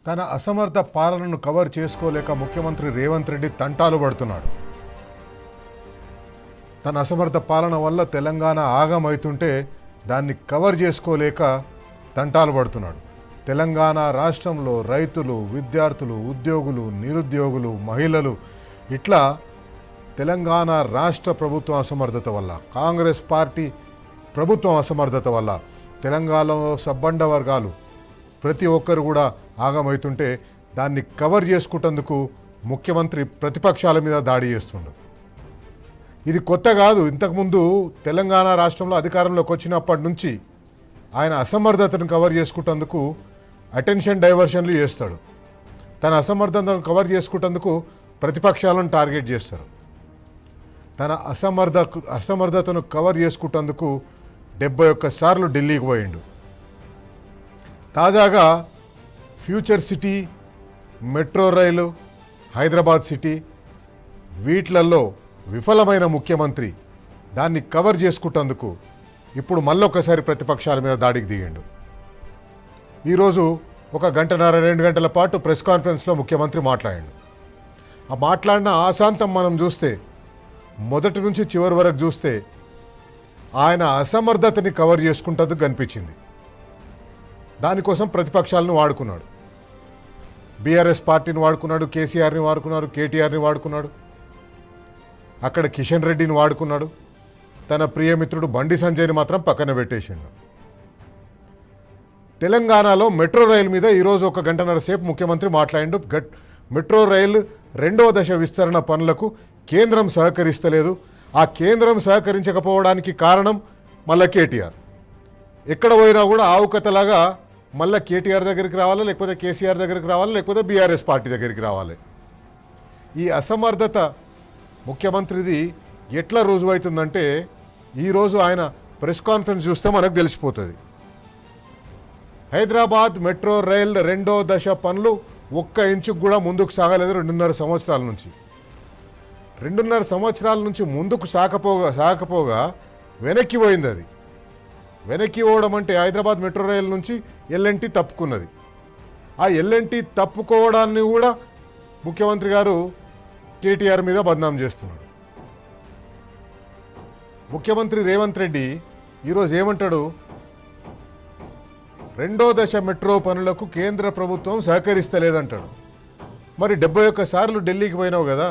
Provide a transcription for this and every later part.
తన అసమర్థ పాలనను కవర్ చేసుకోలేక ముఖ్యమంత్రి రేవంత్ రెడ్డి తంటాలు పడుతున్నాడు. తన అసమర్థ పాలన వల్ల తెలంగాణ ఆగమవుతుంటే దాన్ని కవర్ చేసుకోలేక తంటాలు పడుతున్నాడు. తెలంగాణ రాష్ట్రంలో రైతులు, విద్యార్థులు, ఉద్యోగులు, నిరుద్యోగులు, మహిళలు ఇట్లా తెలంగాణ రాష్ట్ర ప్రభుత్వం అసమర్థత వల్ల, కాంగ్రెస్ పార్టీ ప్రభుత్వం అసమర్థత వల్ల తెలంగాణలో సబ్బండ వర్గాలు ప్రతి ఒక్కరు కూడా ఆగమవుతుంటే దాన్ని కవర్ చేసుకుంటందుకు ముఖ్యమంత్రి ప్రతిపక్షాల మీద దాడి చేస్తుండు. ఇది కొత్త కాదు. ఇంతకుముందు తెలంగాణ రాష్ట్రంలో అధికారంలోకి వచ్చినప్పటి నుంచి ఆయన అసమర్థతను కవర్ చేసుకుంటందుకు అటెన్షన్ డైవర్షన్లు చేస్తాడు. తన అసమర్థతను కవర్ చేసుకుంటందుకు ప్రతిపక్షాలను టార్గెట్ చేస్తారు. తన అసమర్థతను కవర్ చేసుకుంటందుకు 71 సార్లు ఢిల్లీకి పోయిండు. తాజాగా ఫ్యూచర్ సిటీ, మెట్రో రైలు, హైదరాబాద్ సిటీ వీట్లలో విఫలమైన ముఖ్యమంత్రి దాన్ని కవర్ చేసుకుంటందుకు ఇప్పుడు మళ్ళొకసారి ప్రతిపక్షాల మీద దాడికి దిగిండు. ఈరోజు 1 గంటన్నర 2 గంటల పాటు ప్రెస్ కాన్ఫరెన్స్లో ముఖ్యమంత్రి మాట్లాడిండు. ఆ మాట్లాడిన ఆశాంతం మనం చూస్తే, మొదటి నుంచి చివరి వరకు చూస్తే ఆయన అసమర్థతని కవర్ చేసుకుంటందుకు కనిపించింది. దానికోసం ప్రతిపక్షాలను వాడుకున్నాడు. బీఆర్ఎస్ పార్టీని వాడుకున్నాడు, కేసీఆర్ని వాడుకున్నాడు, కేటీఆర్ని వాడుకున్నాడు, అక్కడ కిషన్ రెడ్డిని వాడుకున్నాడు, తన ప్రియమిత్రుడు బండి సంజయ్ని మాత్రం పక్కన పెట్టేసిండు. తెలంగాణలో మెట్రో రైలు మీద ఈరోజు 1 గంటన్నర సేపు ముఖ్యమంత్రి మాట్లాడిండు. మెట్రో రైలు 2వ దశ విస్తరణ పనులకు కేంద్రం సహకరిస్తలేదు. ఆ కేంద్రం సహకరించకపోవడానికి కారణం మళ్ళీ కేటీఆర్. ఎక్కడ పోయినా కూడా ఆవుకతలాగా మళ్ళీ కేటీఆర్ దగ్గరికి రావాలి, లేకపోతే కేసీఆర్ దగ్గరికి రావాలి, లేకపోతే బీఆర్ఎస్ పార్టీ దగ్గరికి రావాలి. ఈ అసమర్థత ముఖ్యమంత్రిది ఎట్లా రుజువవుతుందంటే ఈరోజు ఆయన ప్రెస్ కాన్ఫరెన్స్ చూస్తే మనకు తెలిసిపోతుంది. హైదరాబాద్ మెట్రో రైల్ 2వ దశ పనులు 1 ఇంచుకు కూడా ముందుకు సాగలేదు 2.5 సంవత్సరాల నుంచి. 2.5 సంవత్సరాల నుంచి ముందుకు సాగపోగా వెనక్కి పోయింది. అది వెనక్కి పోవడం అంటే హైదరాబాద్ మెట్రో రైలు నుంచి ఎల్ఎన్టీ తప్పుకున్నది. ఆ ఎల్ఎన్టీ తప్పుకోవడాన్ని కూడా ముఖ్యమంత్రి గారు కేటీఆర్ మీద బద్నాం చేస్తున్నాడు. ముఖ్యమంత్రి రేవంత్ రెడ్డి ఈరోజు ఏమంటాడు? 2వ దశ మెట్రో పనులకు కేంద్ర ప్రభుత్వం సహకరిస్తలేదంటాడు. మరి 71 సార్లు ఢిల్లీకి పోయినావు కదా,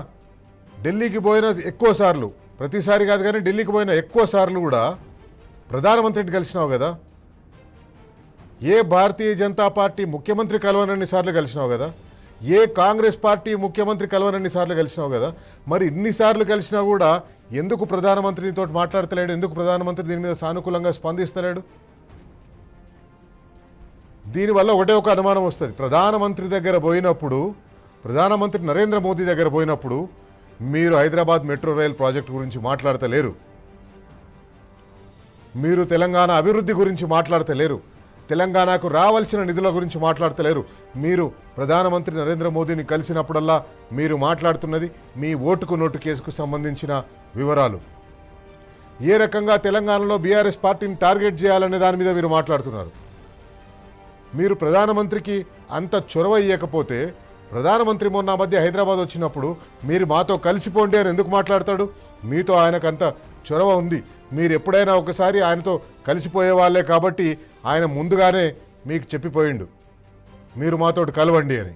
ఢిల్లీకి పోయిన ఎక్కువ సార్లు, ప్రతిసారి కాదు కానీ ఢిల్లీకి పోయిన ఎక్కువ సార్లు కూడా ప్రధానమంత్రిని కలిసినావు కదా, ఏ భారతీయ జనతా పార్టీ ముఖ్యమంత్రి కలవనన్ని సార్లు కలిసినావు కదా, ఏ కాంగ్రెస్ పార్టీ ముఖ్యమంత్రి కలవనన్ని సార్లు కలిసినావు కదా, మరి ఇన్నిసార్లు కలిసినా కూడా ఎందుకు ప్రధానమంత్రితో మాట్లాడతలేడు? ఎందుకు ప్రధానమంత్రి దీని మీద సానుకూలంగా స్పందిస్తలేడు? దీనివల్ల ఒక అనుమానం వస్తుంది. ప్రధానమంత్రి దగ్గర పోయినప్పుడు, ప్రధానమంత్రి నరేంద్ర మోదీ దగ్గర పోయినప్పుడు మీరు హైదరాబాద్ మెట్రో రైల్ ప్రాజెక్టు గురించి మాట్లాడతలేరు, మీరు తెలంగాణ అభివృద్ధి గురించి మాట్లాడతలేరు, తెలంగాణకు రావాల్సిన నిధుల గురించి మాట్లాడతలేరు. మీరు ప్రధానమంత్రి నరేంద్ర మోదీని కలిసినప్పుడల్లా మీరు మాట్లాడుతున్నది మీ ఓటుకు నోటు కేసుకు సంబంధించిన వివరాలు. ఏ రకంగా తెలంగాణలో బీఆర్ఎస్ పార్టీని టార్గెట్ చేయాలనే దాని మీద మీరు మాట్లాడుతున్నారు. మీరు ప్రధానమంత్రికి అంత చొరవ ఇవ్వకపోతే, ప్రధానమంత్రి మొన్న మధ్య హైదరాబాద్ వచ్చినప్పుడు మీరు మాతో కలిసిపోండి అని ఎందుకు మాట్లాడతాడు? మీతో ఆయనకు అంత చొరవ ఉంది. మీరు ఎప్పుడైనా ఒకసారి ఆయనతో కలిసిపోయే వాళ్ళే కాబట్టి ఆయన ముందుగానే మీకు చెప్పిపోయిండు మీరు మాతోటి కలవండి అని.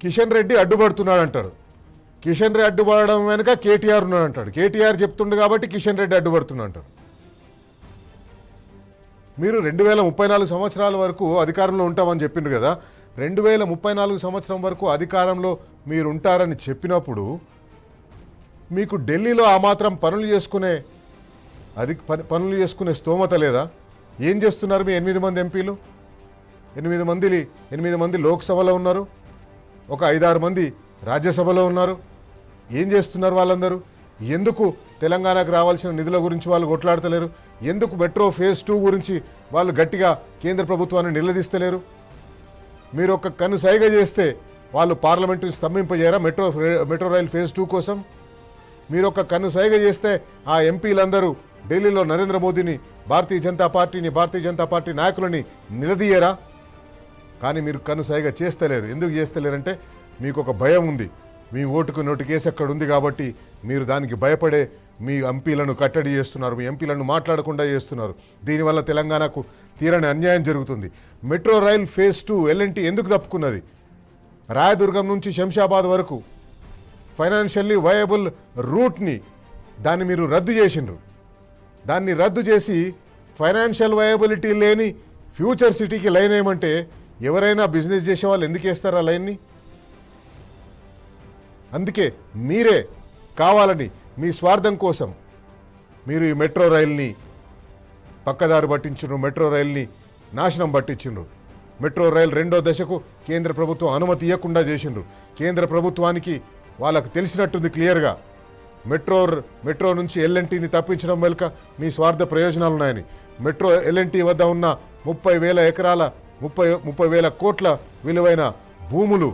కిషన్ రెడ్డి అడ్డుపడుతున్నాడు అంటాడు. కిషన్ రెడ్డి అడ్డుపడడం వెనుక కేటీఆర్ ఉన్నాడు అంటాడు. కేటీఆర్ చెప్తుండు కాబట్టి కిషన్ రెడ్డి అడ్డుపడుతున్నాడు అంటాడు. మీరు 2034 సంవత్సరాల వరకు అధికారంలో ఉంటామని చెప్పిండు కదా, 2034 సంవత్సరం వరకు అధికారంలో మీరు ఉంటారని చెప్పినప్పుడు మీకు ఢిల్లీలో ఆ మాత్రం పనులు చేసుకునే స్తోమత లేదా? ఏం చేస్తున్నారు మీ 8 మంది ఎంపీలు? 8 మంది లోక్సభలో ఉన్నారు, ఒక 5-6 మంది రాజ్యసభలో ఉన్నారు. ఏం చేస్తున్నారు వాళ్ళందరూ? ఎందుకు తెలంగాణకు రావాల్సిన నిధుల గురించి వాళ్ళు కొట్లాడతలేరు? ఎందుకు మెట్రో ఫేజ్ 2 గురించి వాళ్ళు గట్టిగా కేంద్ర ప్రభుత్వాన్ని నిలదీస్తలేరు? మీరు ఒక కన్ను సైగ చేస్తే వాళ్ళు పార్లమెంటుని స్తంభింపజేయరా మెట్రో రైల్ ఫేజ్ 2 కోసం? మీరు ఒక కన్ను సైగ చేస్తే ఆ ఎంపీలందరూ ఢిల్లీలో నరేంద్ర మోదీని, భారతీయ జనతా పార్టీ నాయకులని నిలదీయరా? కానీ మీరు కనుసైగా చేస్తలేరు. ఎందుకు చేస్తలేరంటే మీకు ఒక భయం ఉంది. మీ ఓటుకు నోటు కేసు అక్కడ ఉంది కాబట్టి మీరు దానికి భయపడే మీ ఎంపీలను కట్టడి చేస్తున్నారు, మీ ఎంపీలను మాట్లాడకుండా చేస్తున్నారు. దీనివల్ల తెలంగాణకు తీరని అన్యాయం జరుగుతుంది. మెట్రో రైల్ ఫేజ్ 2 ఎల్ఎన్టీ ఎందుకు తప్పుకున్నది? రాయదుర్గం నుంచి శంషాబాద్ వరకు ఫైనాన్షియల్లీ వయబుల్ రూట్ని దాన్ని మీరు రద్దు చేసిండ్రు. దాన్ని రద్దు చేసి ఫైనాన్షియల్ వయబిలిటీ లేని ఫ్యూచర్ సిటీకి లైన్ ఏమంటే ఎవరైనా బిజినెస్ చేసే వాళ్ళు ఎందుకు వేస్తారు ఆ లైన్ని? అందుకే మీరే కావాలని మీ స్వార్థం కోసం మీరు ఈ మెట్రో రైల్ని పక్కదారి పట్టించుండ్రు, మెట్రో రైల్ని నాశనం పట్టించిండ్రు. మెట్రో రైల్ 2వ దశకు కేంద్ర ప్రభుత్వం అనుమతి ఇవ్వకుండా చేసిండ్రు. కేంద్ర ప్రభుత్వానికి వాళ్ళకు తెలిసినట్టుంది క్లియర్గా మెట్రో నుంచి ఎల్ఎన్టీని తప్పించడం వెనుక మీ స్వార్థ ప్రయోజనాలు ఉన్నాయని. మెట్రో ఎల్ఎన్టీ వద్ద ఉన్న 30,000 ఎకరాల 30,000 కోట్ల విలువైన భూములు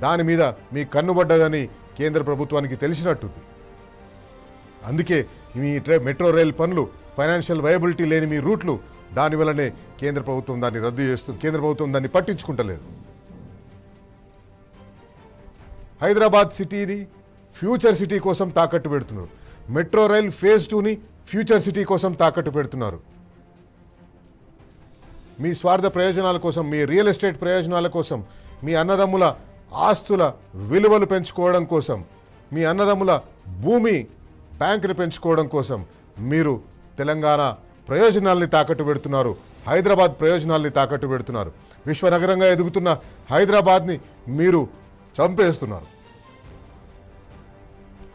దాని మీద మీ కన్నుబడ్డదని కేంద్ర ప్రభుత్వానికి తెలిసినట్టుంది. అందుకే మీ మెట్రో రైల్ పనులు ఫైనాన్షియల్ వయబిలిటీ లేని మీ రూట్లు దానివల్లనే కేంద్ర ప్రభుత్వం దాన్ని రద్దు చేస్తుంది. కేంద్ర ప్రభుత్వం దాన్ని పట్టించుకుంటలేదు. హైదరాబాద్ సిటీని ఫ్యూచర్ సిటీ కోసం తాకట్టు పెడుతున్నారు. మెట్రో రైల్ ఫేజ్ 2ని ఫ్యూచర్ సిటీ కోసం తాకట్టు పెడుతున్నారు. మీ స్వార్థ ప్రయోజనాల కోసం, మీ రియల్ ఎస్టేట్ ప్రయోజనాల కోసం, మీ అన్నదమ్ముల ఆస్తుల విలువలు పెంచుకోవడం కోసం, మీ అన్నదమ్ముల భూమి బ్యాంకుని పెంచుకోవడం కోసం మీరు తెలంగాణ ప్రయోజనాల్ని తాకట్టు పెడుతున్నారు. హైదరాబాద్ ప్రయోజనాల్ని తాకట్టు పెడుతున్నారు. విశ్వనగరంగా ఎదుగుతున్న హైదరాబాద్ని మీరు చంపేస్తున్నారు.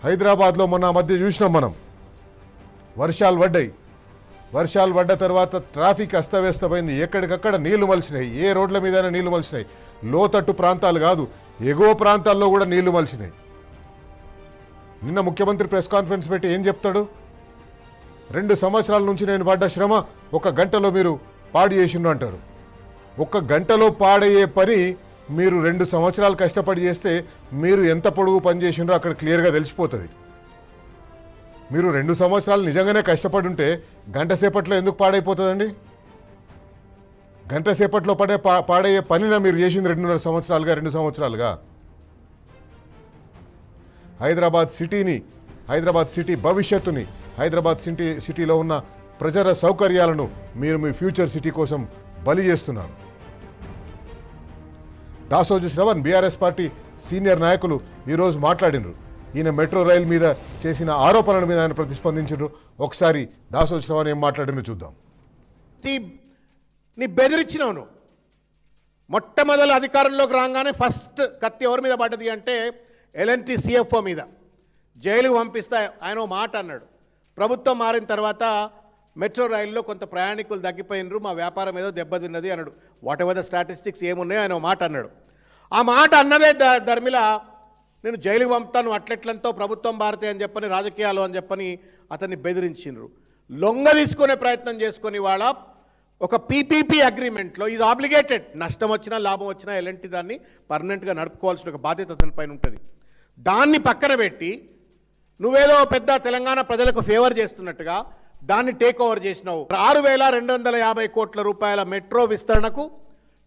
హైదరాబాద్లో మొన్న మధ్య చూసినాం మనం, వర్షాలు పడ్డ తర్వాత ట్రాఫిక్ అస్తవ్యస్తమైంది. ఎక్కడికక్కడ నీళ్లు మలిసినాయి. ఏ రోడ్ల మీదైనా నీళ్లు మలిసినాయి. లోతట్టు ప్రాంతాలు కాదు, ఎగువ ప్రాంతాల్లో కూడా నీళ్లు మలిసినాయి. నిన్న ముఖ్యమంత్రి ప్రెస్ కాన్ఫరెన్స్ పెట్టి ఏం చెప్తాడు? 2 సంవత్సరాల నుంచి నేను పడ్డ శ్రమ 1 గంటలో మీరు పాడు చేసిండ్రు అంటాడు. 1 గంటలో పాడయ్యే పని మీరు 2 సంవత్సరాలు కష్టపడి చేస్తే మీరు ఎంత పొడుగు పని చేసిండ్రో అక్కడ క్లియర్గా తెలిసిపోతుంది. మీరు 2 సంవత్సరాలు నిజంగానే కష్టపడి ఉంటే గంట సేపట్లో ఎందుకు పాడైపోతుందండి? గంట సేపట్లో పాడయ్యే పనినా మీరు చేసింది 2 సంవత్సరాలుగా. హైదరాబాద్ సిటీ భవిష్యత్తుని, హైదరాబాద్ సిటీలో ఉన్న ప్రజల సౌకర్యాలను మీరు మీ ఫ్యూచర్ సిటీ కోసం బలి చేస్తున్నారు. Dasoju Shravan BRS party senior నాయకులు ఈరోజు మాట్లాడినరు. ఈయన మెట్రో రైల్ మీద చేసిన ఆరోపణల మీద ఆయన ప్రతిస్పందించారు. ఒకసారి దాసోజు శ్రవణ్ ఏం మాట్లాడినో చూద్దాం. నీ బెదిరించినవును. మొట్టమొదలు అధికారంలోకి రాగానే ఫస్ట్ కత్తి ఎవరి మీద పడ్డది అంటే ఎల్ఎన్టీ సిఎఫ్ఓ మీద. జైలుకు పంపిస్తే ఆయన మాట అన్నాడు. ప్రభుత్వం మారిన తర్వాత మెట్రో రైల్లో కొంత ప్రయాణికులు తగ్గిపోయినరు, మా వ్యాపారం ఏదో దెబ్బతిన్నది అన్నాడు. వాట్ ఎవర్ ద స్టాటిస్టిక్స్ ఏమున్నాయో ఆయన మాట అన్నాడు. ఆ మాట అన్నదే ధర్మిల నేను జైలుకు పంపుతాను అట్లెట్లంతో ప్రభుత్వం భారతే అని చెప్పని, రాజకీయాలు అని చెప్పని అతన్ని బెదిరించిండ్రు. లొంగ తీసుకునే ప్రయత్నం చేసుకొని వాళ్ళ ఒక పీపీపీ అగ్రిమెంట్లో ఇది ఆబ్లిగేటెడ్. నష్టం వచ్చినా లాభం వచ్చినా ఎలాంటి దాన్ని పర్మనెంట్గా నడుపుకోవాల్సిన ఒక బాధ్యత అతని పైన ఉంటుంది. దాన్ని పక్కన పెట్టి నువ్వేదో పెద్ద తెలంగాణ ప్రజలకు ఫేవర్ చేస్తున్నట్టుగా దాన్ని టేక్ ఓవర్ చేసినావు. 6,250 కోట్ల రూపాయల మెట్రో విస్తరణకు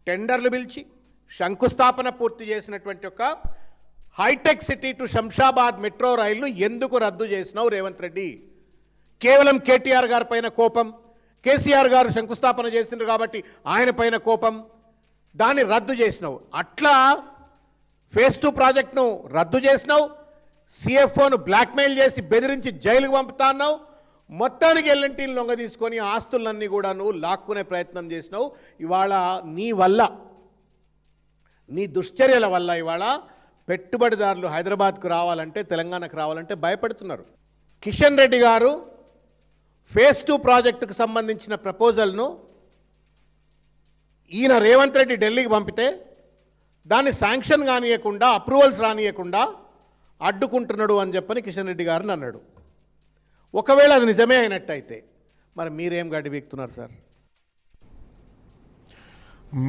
టెండర్లు పిలిచి శంకుస్థాపన పూర్తి చేసినటువంటి ఒక hitech city to Shamshabad metro రైలును ఎందుకు రద్దు చేసినావు రేవంత్ రెడ్డి? కేవలం కేటీఆర్ గారి పైన కోపం, కేసీఆర్ గారు శంకుస్థాపన చేసిండ్రు కాబట్టి ఆయన పైన కోపం, దాన్ని రద్దు చేసినావు. అట్లా ఫేజ్ 2 ప్రాజెక్ట్ను రద్దు చేసినావు. సిఎఫ్ఓను బ్లాక్మెయిల్ చేసి బెదిరించి జైలుకు పంపుతా అన్నావు. మొత్తానికి ఎల్ఎన్టీని లొంగ తీసుకొని ఆస్తులన్నీ కూడా నువ్వు లాక్కునే ప్రయత్నం చేసినావు. ఇవాళ నీ వల్ల, నీ దుశ్చర్యల వల్ల ఇవాళ పెట్టుబడిదారులు హైదరాబాద్కు రావాలంటే, తెలంగాణకు రావాలంటే భయపడుతున్నారు. కిషన్ రెడ్డి గారు ఫేజ్ 2 ప్రాజెక్టుకు సంబంధించిన ప్రపోజల్ను ఈయన రేవంత్ రెడ్డి ఢిల్లీకి పంపితే దాన్ని శాంక్షన్ కానియకుండా, అప్రూవల్స్ రానియకుండా అడ్డుకుంటున్నాడు అని చెప్పని కిషన్ రెడ్డి గారిని అన్నాడు. ఒకవేళ అది నిజమే అయినట్టయితే మరి మీరేం గడ్డి వీక్తున్నారు సార్?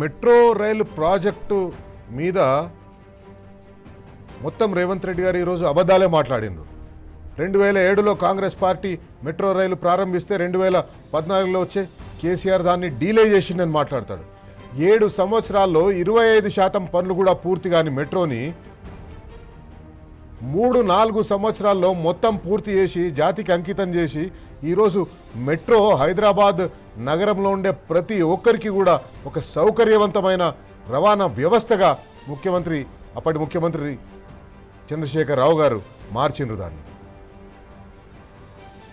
మెట్రో రైలు ప్రాజెక్టు మీద మొత్తం రేవంత్ రెడ్డి గారు ఈరోజు అబద్ధాలే మాట్లాడిండ్రు. 2007లో కాంగ్రెస్ పార్టీ మెట్రో రైలు ప్రారంభిస్తే 2014లో వచ్చే కేసీఆర్ దాన్ని డీలే చేసిందని మాట్లాడతాడు. 7 సంవత్సరాల్లో 25% పనులు కూడా పూర్తి కాని మెట్రోని 3-4 సంవత్సరాల్లో మొత్తం పూర్తి చేసి జాతికి అంకితం చేసి ఈరోజు మెట్రో హైదరాబాద్ నగరంలో ఉండే ప్రతి ఒక్కరికి కూడా ఒక సౌకర్యవంతమైన రవాణా వ్యవస్థగా అప్పటి ముఖ్యమంత్రి చంద్రశేఖర్ రావు గారు మార్చిండ్రు దాన్ని.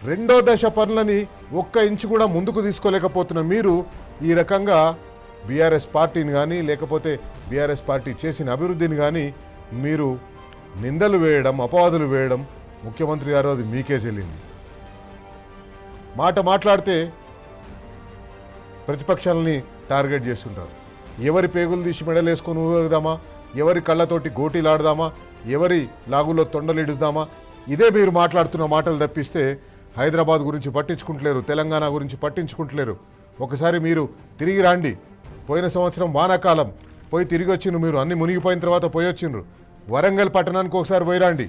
రెండో దశ పనులని 1 ఇంచు కూడా ముందుకు తీసుకోలేకపోతున్న మీరు ఈ రకంగా బీఆర్ఎస్ పార్టీని కానీ లేకపోతే బీఆర్ఎస్ పార్టీ చేసిన అభివృద్ధిని కానీ మీరు నిందలు వేయడం, అపవాదులు వేయడం ముఖ్యమంత్రి గారు అది మీకే చెల్లింది. మాట్లాడితే ప్రతిపక్షాలని టార్గెట్ చేస్తుంటారు. ఎవరి పేగులు తీసి మెడలేసుకొని ఊగుదామా, ఎవరి కళ్ళతోటి గోటీలాడదామా, ఎవరి లాగులో తొండలిడుదామా, ఇదే మీరు మాట్లాడుతున్న మాటలు తప్పిస్తే హైదరాబాద్ గురించి పట్టించుకుంటలేరు, తెలంగాణ గురించి పట్టించుకుంటలేరు. ఒకసారి మీరు తిరిగి రాండి. పోయిన సంవత్సరం వానాకాలం పోయి తిరిగి వచ్చిండ్రు, మీరు అన్ని మునిగిపోయిన తర్వాత పోయి వచ్చిండ్రు. వరంగల్ పట్టణానికి ఒకసారి పోయిరండి.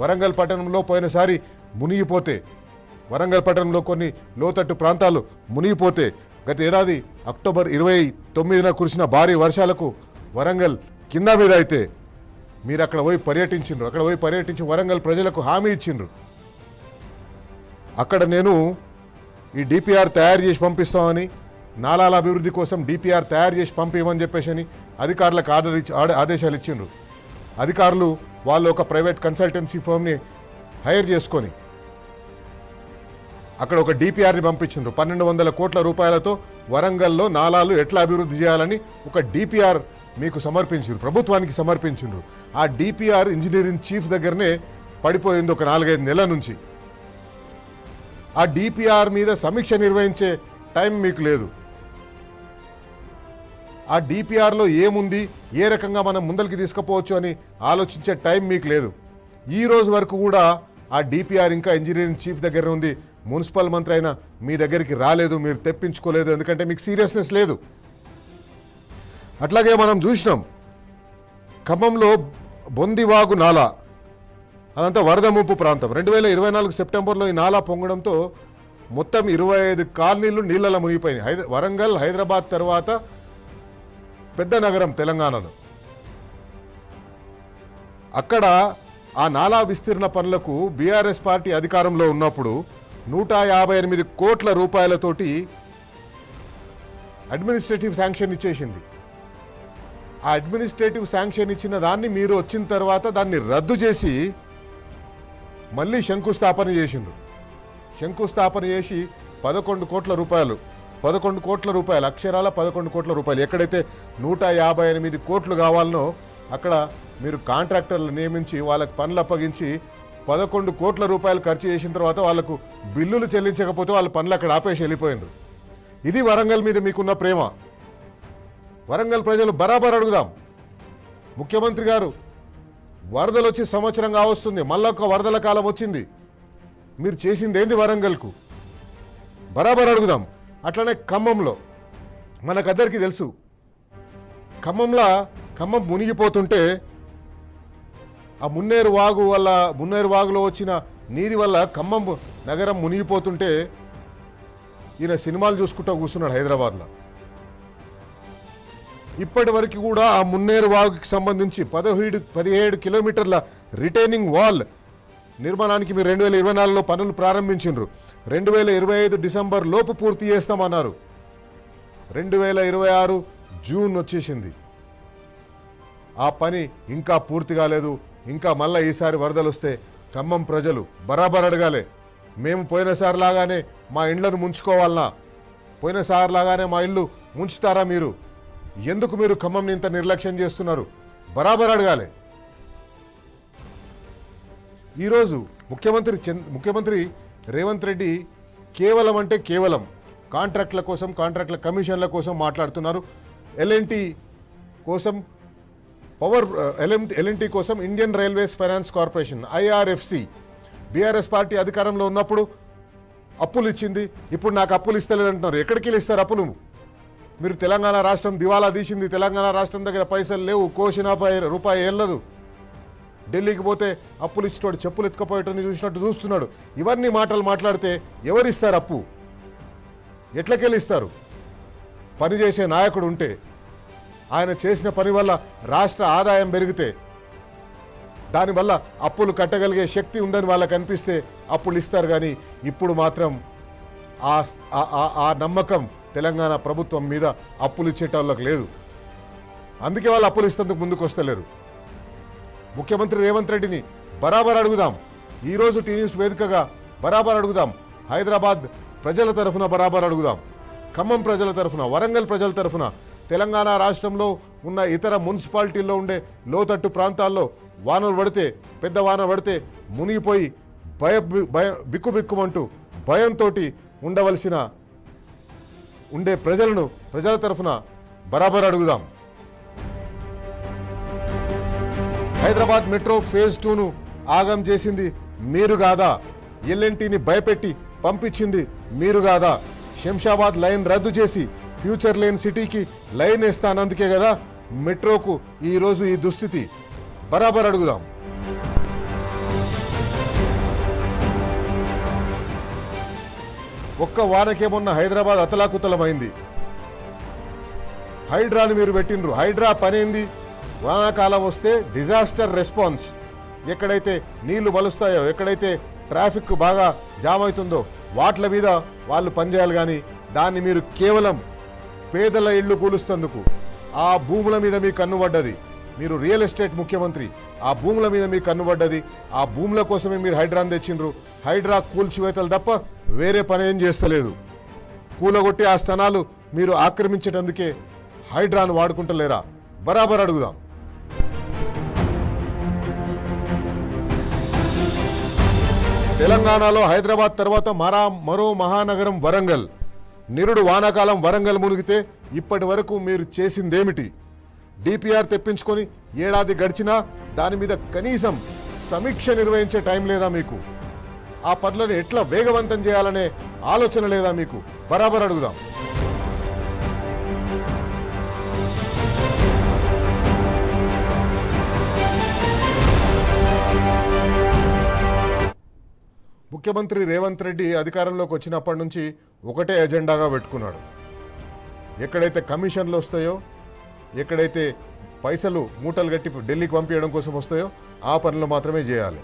వరంగల్ పట్టణంలో పోయినసారి మునిగిపోతే, వరంగల్ పట్టణంలో కొన్ని లోతట్టు ప్రాంతాలు మునిగిపోతే గత ఏడాది అక్టోబర్ 29న కురిసిన భారీ వర్షాలకు వరంగల్ కింద మీద అయితే మీరు అక్కడ పోయి పర్యటించిండ్రు. అక్కడ పోయి పర్యటించి వరంగల్ ప్రజలకు హామీ ఇచ్చిండ్రు. అక్కడ నేను ఈ డిపిఆర్ తయారు చేసి పంపిస్తామని, నాలాల అభివృద్ధి కోసం డిపిఆర్ తయారు చేసి పంపించమని చెప్పేసి అధికారులకు ఆదేశాలు ఇచ్చిండ్రు. అధికారులు వాళ్ళు ఒక ప్రైవేట్ కన్సల్టెన్సీ ఫర్మ్ని హైర్ చేసుకొని అక్కడ ఒక డిపిఆర్ని పంపించిండ్రు. 1200 కోట్ల రూపాయలతో వరంగల్లో నాలాలు ఎట్లా అభివృద్ధి చేయాలని ఒక డిపిఆర్ మీకు సమర్పించిండ్రు, ప్రభుత్వానికి సమర్పించిండ్రు. ఆ డిపిఆర్ ఇంజనీరింగ్ చీఫ్ దగ్గరనే పడిపోయింది ఒక 4-5 నెలల నుంచి. ఆ డిపిఆర్ మీద సమీక్ష నిర్వహించే టైం మీకు లేదు. ఆ డిపిఆర్లో ఏముంది, ఏ రకంగా మనం ముందరికి తీసుకుపోవచ్చు అని ఆలోచించే టైం మీకు లేదు. ఈ రోజు వరకు కూడా ఆ డిపిఆర్ ఇంకా ఇంజనీరింగ్ చీఫ్ దగ్గర ఉంది. మున్సిపల్ మంత్రి అయినా మీ దగ్గరికి రాలేదు, మీరు తెప్పించుకోలేదు, ఎందుకంటే మీకు సీరియస్నెస్ లేదు. అట్లాగే మనం చూసినాం ఖమ్మంలో బొందివాగు నాలా, అదంతా వరద ముంపు ప్రాంతం. 2024 సెప్టెంబర్లో ఈ నాలా పొంగడంతో మొత్తం 25 కాలనీలు నీళ్ళలో మునిగిపోయినాయి. వరంగల్ హైదరాబాద్ తర్వాత పెద్ద నగరం తెలంగాణలో. అక్కడ ఆ నాలా విస్తీర్ణ పనులకు బీఆర్ఎస్ పార్టీ అధికారంలో ఉన్నప్పుడు 158 కోట్ల రూపాయలతోటి అడ్మినిస్ట్రేటివ్ శాంక్షన్ ఇచ్చేసింది. ఆ అడ్మినిస్ట్రేటివ్ శాంక్షన్ ఇచ్చిన దాన్ని మీరు వచ్చిన తర్వాత దాన్ని రద్దు చేసి మళ్ళీ శంకుస్థాపన చేసిండ్రు. శంకుస్థాపన చేసి 11 కోట్ల రూపాయలు, 11 కోట్ల రూపాయలు, అక్షరాల 11 కోట్ల రూపాయలు, ఎక్కడైతే 158 కోట్లు కావాలనో అక్కడ మీరు కాంట్రాక్టర్లు నియమించి వాళ్ళకి పనులు అప్పగించి 11 కోట్ల రూపాయలు ఖర్చు చేసిన తర్వాత వాళ్ళకు బిల్లులు చెల్లించకపోతే వాళ్ళ పనులు అక్కడ ఆపేసి వెళ్ళిపోయిండ్రు. ఇది వరంగల్ మీద మీకున్న ప్రేమ. వరంగల్ ప్రజలు బరాబర్ అడుగుదాం, ముఖ్యమంత్రి గారు వరదలు వచ్చి సంవత్సరం కావస్తుంది, మళ్ళొక వరదల కాలం వచ్చింది, మీరు చేసింది ఏంది వరంగల్కు? బరాబర్ అడుగుదాం. అట్లనే ఖమ్మంలో మనకందరికీ తెలుసు, ఖమ్మం మునిగిపోతుంటే ఆ మున్నేరు వాగులో వచ్చిన నీరు వల్ల ఖమ్మం నగరం మునిగిపోతుంటే ఈయన సినిమాలు చూసుకుంటూ కూర్చున్నాడు హైదరాబాద్లో. ఇప్పటి వరకు కూడా ఆ మున్నేరు వాగుకి సంబంధించి 17 కిలోమీటర్ల రిటైనింగ్ వాల్ నిర్మాణానికి మీరు 2024లో పనులు ప్రారంభించిండ్రు. 2025 డిసెంబర్ లోపు పూర్తి చేస్తామన్నారు. 2026 జూన్ వచ్చేసింది, ఆ పని ఇంకా పూర్తి కాలేదు. ఇంకా మళ్ళీ ఈసారి వరదలు వస్తే ఖమ్మం ప్రజలు బరాబర్ అడగాలి, మేము పోయినసారి లాగానే మా ఇండ్లను ముంచుకోవాలనా? పోయినసారి లాగానే మా ఇల్లు ముంచుతారా? మీరు ఎందుకు మీరు ఖమ్మంని ఇంత నిర్లక్ష్యం చేస్తున్నారు? బరాబర్ అడగాలి. ఈరోజు ముఖ్యమంత్రి రేవంత్ రెడ్డి కేవలం కాంట్రాక్ట్ల కోసం, కాంట్రాక్ట్ల కమిషన్ల కోసం మాట్లాడుతున్నారు. ఎల్ఎన్టీ కోసం Indian railways finance corporation IRFC BRS party అధికారంలో ఉన్నప్పుడు అప్పులు ఇచ్చింది, ఇప్పుడు నాకు అప్పులు ఇస్తలేదంటున్నారు. ఎక్కడికి వెళ్ళి ఇస్తారు అప్పులు? మీరు తెలంగాణ రాష్ట్రం దివాలా తీసింది, తెలంగాణ రాష్ట్రం దగ్గర పైసలు లేవు, కోసిన రూపాయి వెళ్ళదు. ఢిల్లీకి పోతే అప్పులు ఇచ్చేటోడు చెప్పులు ఎత్తుకపోయేటని చూసినట్టు చూస్తున్నాడు. ఇవన్నీ మాటలు మాట్లాడితే ఎవరిస్తారు అప్పు? ఎట్లకెళ్ళి ఇస్తారు? పనిచేసే నాయకుడు ఉంటే, ఆయన చేసిన పని వల్ల రాష్ట్ర ఆదాయం పెరిగితే, దానివల్ల అప్పులు కట్టగలిగే శక్తి ఉందని వాళ్ళకి అనిపిస్తే అప్పులు ఇస్తారు. కానీ ఇప్పుడు మాత్రం ఆ నమ్మకం తెలంగాణ ప్రభుత్వం మీద అప్పులు ఇచ్చేటోళ్ళకి లేదు. అందుకే వాళ్ళు అప్పులు ఇస్తేందుకు ముందుకు వస్తలేరు. ముఖ్యమంత్రి రేవంత్ రెడ్డిని బరాబర్ అడుగుదాం. ఈరోజు టీ న్యూస్ వేదికగా బరాబర్ అడుగుదాం. హైదరాబాద్ ప్రజల తరఫున బరాబర్ అడుగుదాం. ఖమ్మం ప్రజల తరఫున, వరంగల్ ప్రజల తరఫున, తెలంగాణ రాష్ట్రంలో ఉన్న ఇతర మున్సిపాలిటీల్లో ఉండే లోతట్టు ప్రాంతాల్లో వానలు పడితే, పెద్ద వాన పడితే మునిగిపోయి బిక్కుబిక్కుమంటూ భయంతో ఉండే ప్రజల తరఫున బరాబర్ అడుగుదాం. హైదరాబాద్ మెట్రో ఫేజ్ 2ను ఆగం చేసింది మీరు కాదా? ఎల్ఎన్టీని భయపెట్టి పంపించింది మీరు కాదా? శంషాబాద్ లైన్ రద్దు చేసి ఫ్యూచర్ లేన్ సిటీకి లైన్ వేస్తానందుకే కదా మెట్రోకు ఈరోజు ఈ దుస్థితి. బరాబర్ అడుగుదాం. ఒక్క వానకేమొన్న హైదరాబాద్ అతలాకుతలమైంది. హైడ్రాని మీరు పెట్టినరు. హైడ్రా పనేంది? వానాకాలం వస్తే డిజాస్టర్ రెస్పాన్స్. ఎక్కడైతే నీళ్లు బలుస్తాయో, ఎక్కడైతే ట్రాఫిక్ బాగా జామ్ అవుతుందో వాట్ల మీద వాళ్ళు పనిచేయాలి. కానీ దాన్ని మీరు కేవలం పేదల ఇళ్లు కూలుస్తందుకు, ఆ భూముల మీద మీ కన్నుబడ్డది. మీరు రియల్ ఎస్టేట్ ముఖ్యమంత్రి, ఆ భూముల మీద మీ కన్నుబడ్డది. ఆ భూముల కోసమే మీరు హైడ్రాని తెచ్చిండ్రు. హైడ్రా కూల్చివేతలు తప్ప వేరే పని ఏం చేస్తలేదు. కూలగొట్టి ఆ స్థానాలు మీరు ఆక్రమించేటందుకే హైడ్రాను వాడుకుంటలేరా? బరాబర్ అడుగుదాం. తెలంగాణలో హైదరాబాద్ తర్వాత మరో మహానగరం వరంగల్. నిరుడు వానాకాలం వరంగల్ మునిగితే ఇప్పటి వరకు మీరు చేసిందేమిటి? డిపిఆర్ తెప్పించుకొని ఏడాది గడిచినా దాని మీద కనీసం సమీక్ష నిర్వహించే టైం లేదా మీకు? ఆ పనులను ఎట్లా వేగవంతం చేయాలనే ఆలోచన లేదా మీకు? బరాబర్ అడుగుదాం. ముఖ్యమంత్రి రేవంత్ రెడ్డి అధికారంలోకి వచ్చినప్పటి నుంచి ఒకటే ఎజెండాగా పెట్టుకున్నాడు. ఎక్కడైతే కమిషన్లు వస్తాయో, ఎక్కడైతే పైసలు మూటలు కట్టి ఢిల్లీకి పంపించడం కోసం వస్తాయో ఆ పనులు మాత్రమే చేయాలి.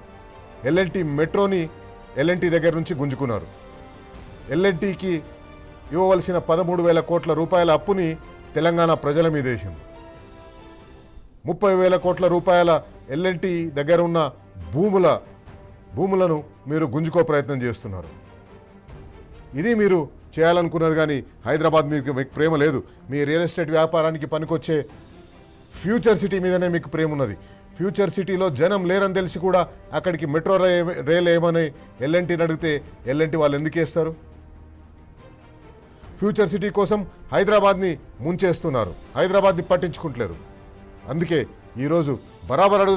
ఎల్ఎన్టీ మెట్రోని ఎల్ఎన్టీ దగ్గర నుంచి గుంజుకున్నారు. ఎల్ఎన్టీకి ఇవ్వవలసిన 13,000 కోట్ల రూపాయల అప్పుని తెలంగాణ ప్రజల మీద వేసింది. 30,000 కోట్ల రూపాయల ఎల్ఎన్టీ దగ్గర ఉన్న భూములను మీరు గుంజుకో ప్రయత్నం చేస్తున్నారు. ఇది మీరు చేయాలనుకున్నది. కానీ హైదరాబాద్ మీకు ప్రేమ లేదు. మీ రియల్ ఎస్టేట్ వ్యాపారానికి పనికొచ్చే ఫ్యూచర్ సిటీ మీదనే మీకు ప్రేమ ఉన్నది. ఫ్యూచర్ సిటీలో జనం లేరని తెలిసి కూడా అక్కడికి మెట్రో రైల్ ఏమని ఎల్ఎన్టీని అడిగితే ఎల్ఎన్టీ వాళ్ళు ఎందుకు వేస్తారు? ఫ్యూచర్ సిటీ కోసం హైదరాబాద్ని ముంచేస్తున్నారు. హైదరాబాద్ని పట్టించుకుంటలేరు. అందుకే ఈరోజు బరాబర్ అడుగు